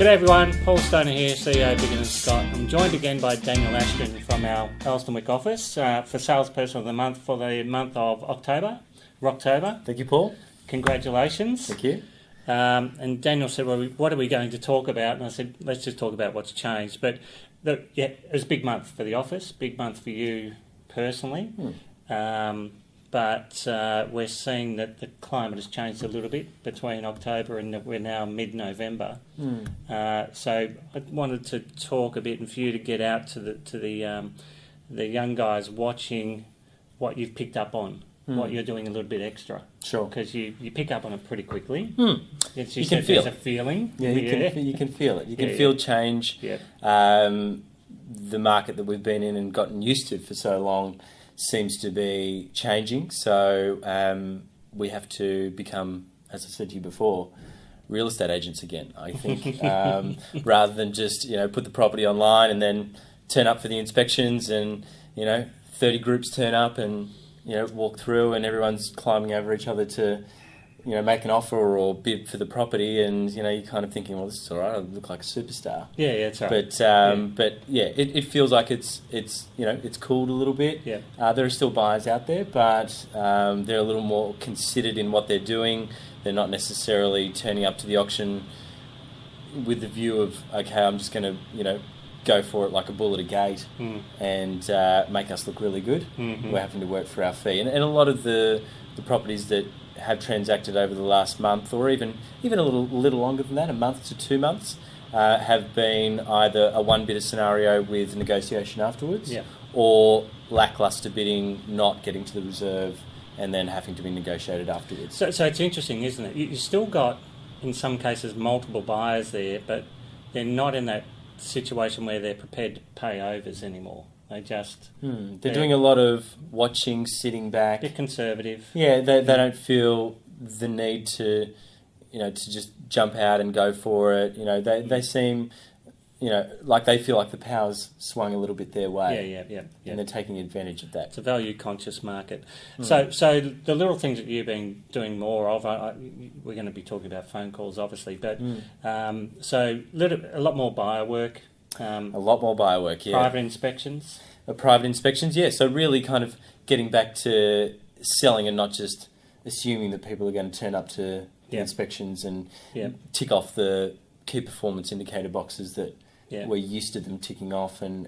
G'day everyone, Paul Stoner here, CEO Biggin and Scott. I'm joined again by Daniel Ashton from our Elstonwick office for Salesperson of the Month for the month of October. Thank you, Paul. Congratulations. Thank you. And Daniel said, well, what are we going to talk about? And I said, let's just talk about what's changed. But it was a big month for the office, big month for you personally. But we're seeing that the climate has changed a little bit between October and we're now mid-November. So I wanted to talk a bit and for you to get out to the young guys watching what you've picked up on, what you're doing a little bit extra. Sure. Because you pick up on it pretty quickly. You can feel a feeling. Yeah, you can feel it. You can feel change. Yeah. The market that we've been in and gotten used to for so long seems to be changing, so we have to become, as I said to you before, real estate agents again, I think, rather than just put the property online and then turn up for the inspections and 30 groups turn up and walk through and everyone's climbing over each other to make an offer or bid for the property, and you're kind of thinking, well, this is all right, I look like a superstar. Yeah, it's all right. But it feels like it's cooled a little bit. Yeah. There are still buyers out there, but they're a little more considered in what they're doing. They're not necessarily turning up to the auction with the view of, okay, I'm just going to go for it like a bull at a gate and make us look really good. We're having to work for our fee, and a lot of the properties that have transacted over the last month, or even a little longer than that, a month to 2 months, have been either a one bidder scenario with negotiation afterwards, or lackluster bidding, not getting to the reserve, and then having to be negotiated afterwards. So it's interesting, isn't it? You still got, in some cases, multiple buyers there, but they're not in that situation where they're prepared to pay overs anymore. They just... They're doing a lot of watching, sitting back. A bit conservative. Yeah, they don't feel the need to, to just jump out and go for it. They seem, like they feel like the power's swung a little bit their way. Yeah. And they're taking advantage of that. It's a value-conscious market. So the little things that you've been doing more of, we're going to be talking about phone calls, obviously, but so a lot more buyer work. A lot more buyer work, yeah. Private inspections. Private inspections, yeah. So really kind of getting back to selling and not just assuming that people are going to turn up to the inspections and tick off the key performance indicator boxes that we're used to them ticking off and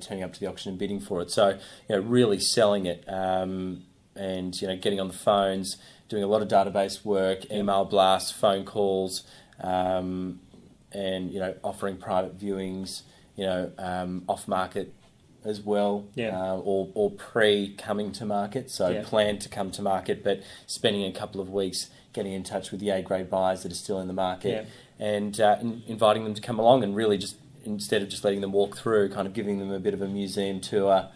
turning up to the auction and bidding for it. So, really selling it and, getting on the phones, doing a lot of database work, email blasts, phone calls, and offering private viewings, off market as well, or pre-coming to market, so plan to come to market, but spending a couple of weeks getting in touch with the A-grade buyers that are still in the market and inviting them to come along, and really just, instead of just letting them walk through, kind of giving them a bit of a museum tour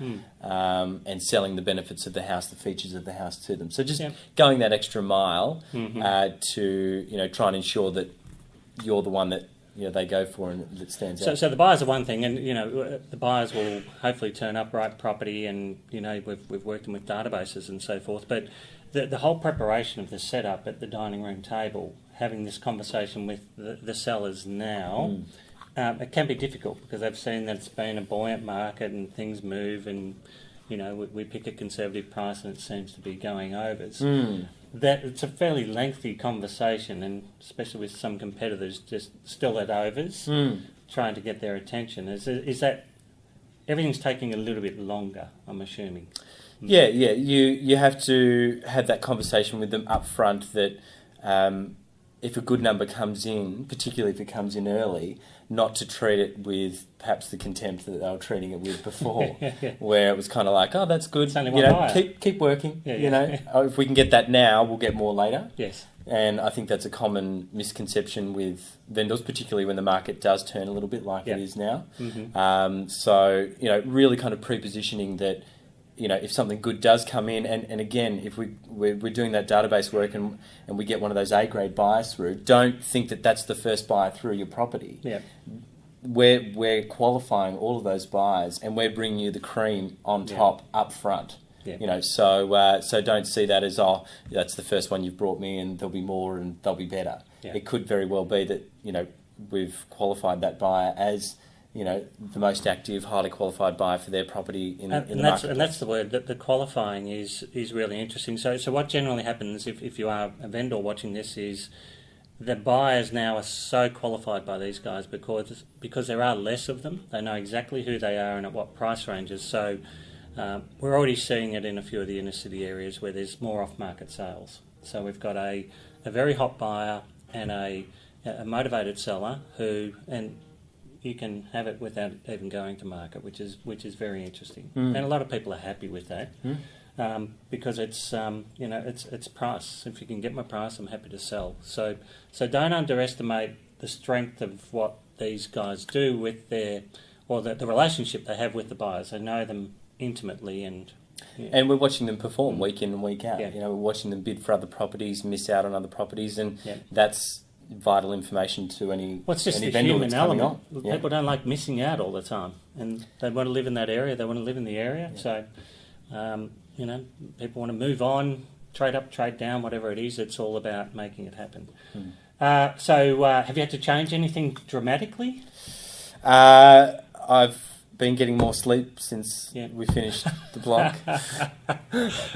and selling the benefits of the house, the features of the house to them. So just going that extra mile to try and ensure that you're the one that they go for and that stands out. So the buyers are one thing, and the buyers will hopefully turn up right property, and we've worked them with databases and so forth. But the whole preparation of the setup at the dining room table, having this conversation with the sellers now, it can be difficult because they've seen that it's been a buoyant market and things move, and we pick a conservative price and it seems to be going overs. That it's a fairly lengthy conversation, and especially with some competitors just still at overs, trying to get their attention. Is that everything's taking a little bit longer, I'm assuming? Yeah. You have to have that conversation with them up front that if a good number comes in, particularly if it comes in early, not to treat it with perhaps the contempt that they were treating it with before, where it was kind of like, oh, that's good, keep working, oh, if we can get that now, we'll get more later. Yes. And I think that's a common misconception with vendors, particularly when the market does turn a little bit like it is now. So, really kind of pre-positioning that, if something good does come in, and again, if we're doing that database work and we get one of those A-grade buyers through, don't think that that's the first buyer through your property. Yeah. We're qualifying all of those buyers, and we're bringing you the cream on top up front. So don't see that as, that's the first one you've brought me and there'll be more and they'll be better. It could very well be that we've qualified that buyer as, you know, the most active, highly qualified buyer for their property in the market. And that's the word. That the qualifying is really interesting. So what generally happens if you are a vendor watching this is the buyers now are so qualified by these guys because there are less of them. They know exactly who they are and at what price ranges. So we're already seeing it in a few of the inner city areas where there's more off-market sales. So we've got a very hot buyer and a motivated seller and you can have it without even going to market, which is very interesting. And a lot of people are happy with that because it's it's price. If you can get my price, I'm happy to sell. So don't underestimate the strength of what these guys do with the relationship they have with the buyers. They know them intimately and we're watching them perform week in and week out. Yeah. You know, we're watching them bid for other properties, miss out on other properties, and that's vital information to any What's just any the vendor human that's coming element. on. People don't like missing out all the time, and they want to live in that area. They want to live in the area. So, people want to move on, trade up, trade down, whatever it is. It's all about making it happen. So, have you had to change anything dramatically? I've been getting more sleep since we finished the block. So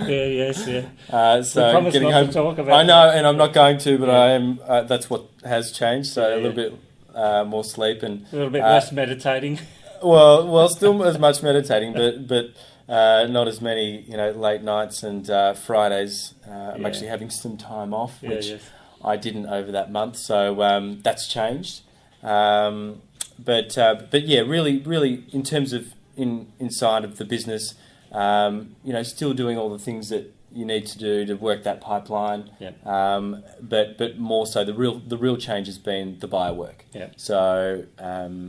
getting not home. to talk about I know, and I'm not going to, but I am. That's what has changed. So a little bit more sleep and a little bit less meditating. Well, still as much meditating, but not as many, late nights and Fridays. I'm actually having some time off, which I didn't over that month. So that's changed. But yeah, really, in terms of inside of the business, still doing all the things that you need to do to work that pipeline. But more so, the real change has been the buyer work. So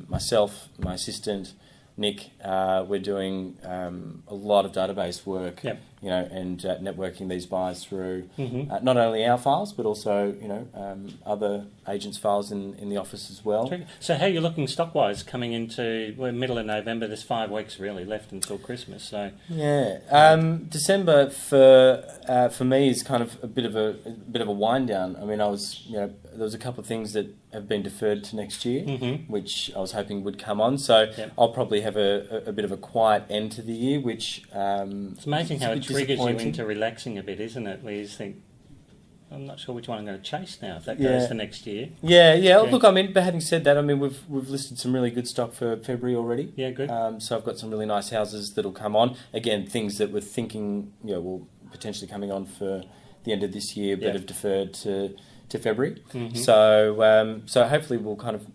myself, my assistant, Nick, we're doing a lot of database work. And networking these buyers through not only our files but also other agents' files in the office as well. So how are you looking stock-wise coming into middle of November? There's 5 weeks really left until Christmas. So December for me is kind of a bit of a wind down. I mean, there was a couple of things that have been deferred to next year, which I was hoping would come on. So I'll probably have a bit of a quiet end to the year, which it's amazing how it triggers you into relaxing a bit, isn't it? Where you think, I'm not sure which one I'm going to chase now if that goes to next year. Look, I mean, but having said that, I mean, we've listed some really good stock for February already. Yeah, good. So I've got some really nice houses that'll come on. Again, things that we're thinking, will potentially coming on for the end of this year, but have deferred to February. So hopefully we'll kind of,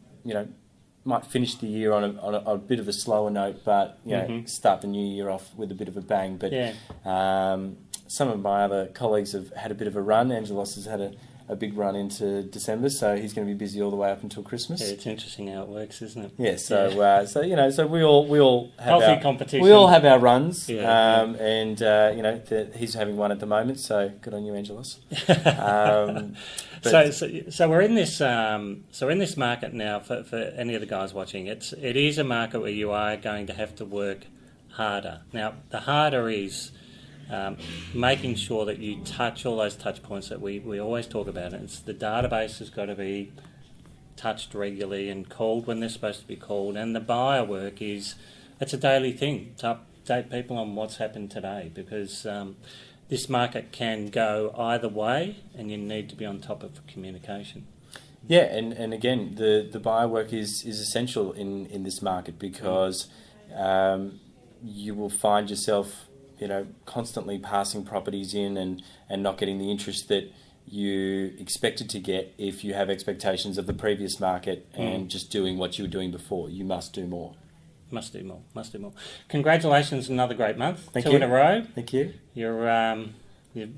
might finish the year on a bit of a slower note, but start the new year off with a bit of a bang. But some of my other colleagues have had a bit of a run. Angelos has had a big run into December, so he's going to be busy all the way up until Christmas. Yeah, it's interesting how it works, isn't it? Yeah. So we all have healthy competition. We all have our runs, and he's having one at the moment. So good on you, Angelos. So we're in this market now for any of the guys watching. It is a market where you are going to have to work harder. Now the harder is making sure that you touch all those touch points that we always talk about. It's the database has got to be touched regularly and called when they're supposed to be called, and the buyer work it's a daily thing to update people on what's happened today, because this market can go either way and you need to be on top of communication. Yeah, and again, the buyer work is essential in this market, because you will find yourself constantly passing properties in and not getting the interest that you expected to get if you have expectations of the previous market and just doing what you were doing before. You must do more. Must do more. Congratulations, another great month. Thank you. you. In a row. Thank you. You're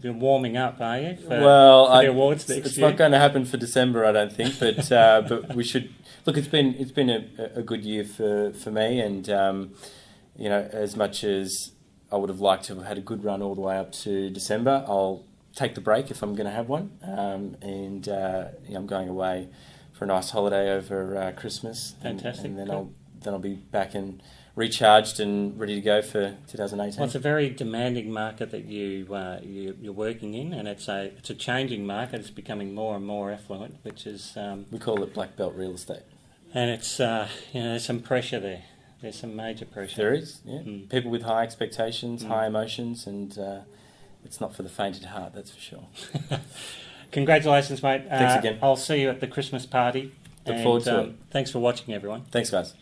warming up, are you? For the awards next it's year? not going to happen for December, I don't think. But but we should look. It's been a good year for me, and as much as I would have liked to have had a good run all the way up to December, I'll take the break if I'm going to have one, and I'm going away for a nice holiday over Christmas. Fantastic. And then I'll be back and recharged and ready to go for 2018. Well, it's a very demanding market that you're working in, and it's a changing market. It's becoming more and more affluent, which is we call it black belt real estate. And it's there's some pressure there. There's some major pressure. There is, yeah. People with high expectations, high emotions, and it's not for the faint at heart, that's for sure. Congratulations, mate. Thanks again. I'll see you at the Christmas party. Look forward to it. Thanks for watching, everyone. Thanks, guys.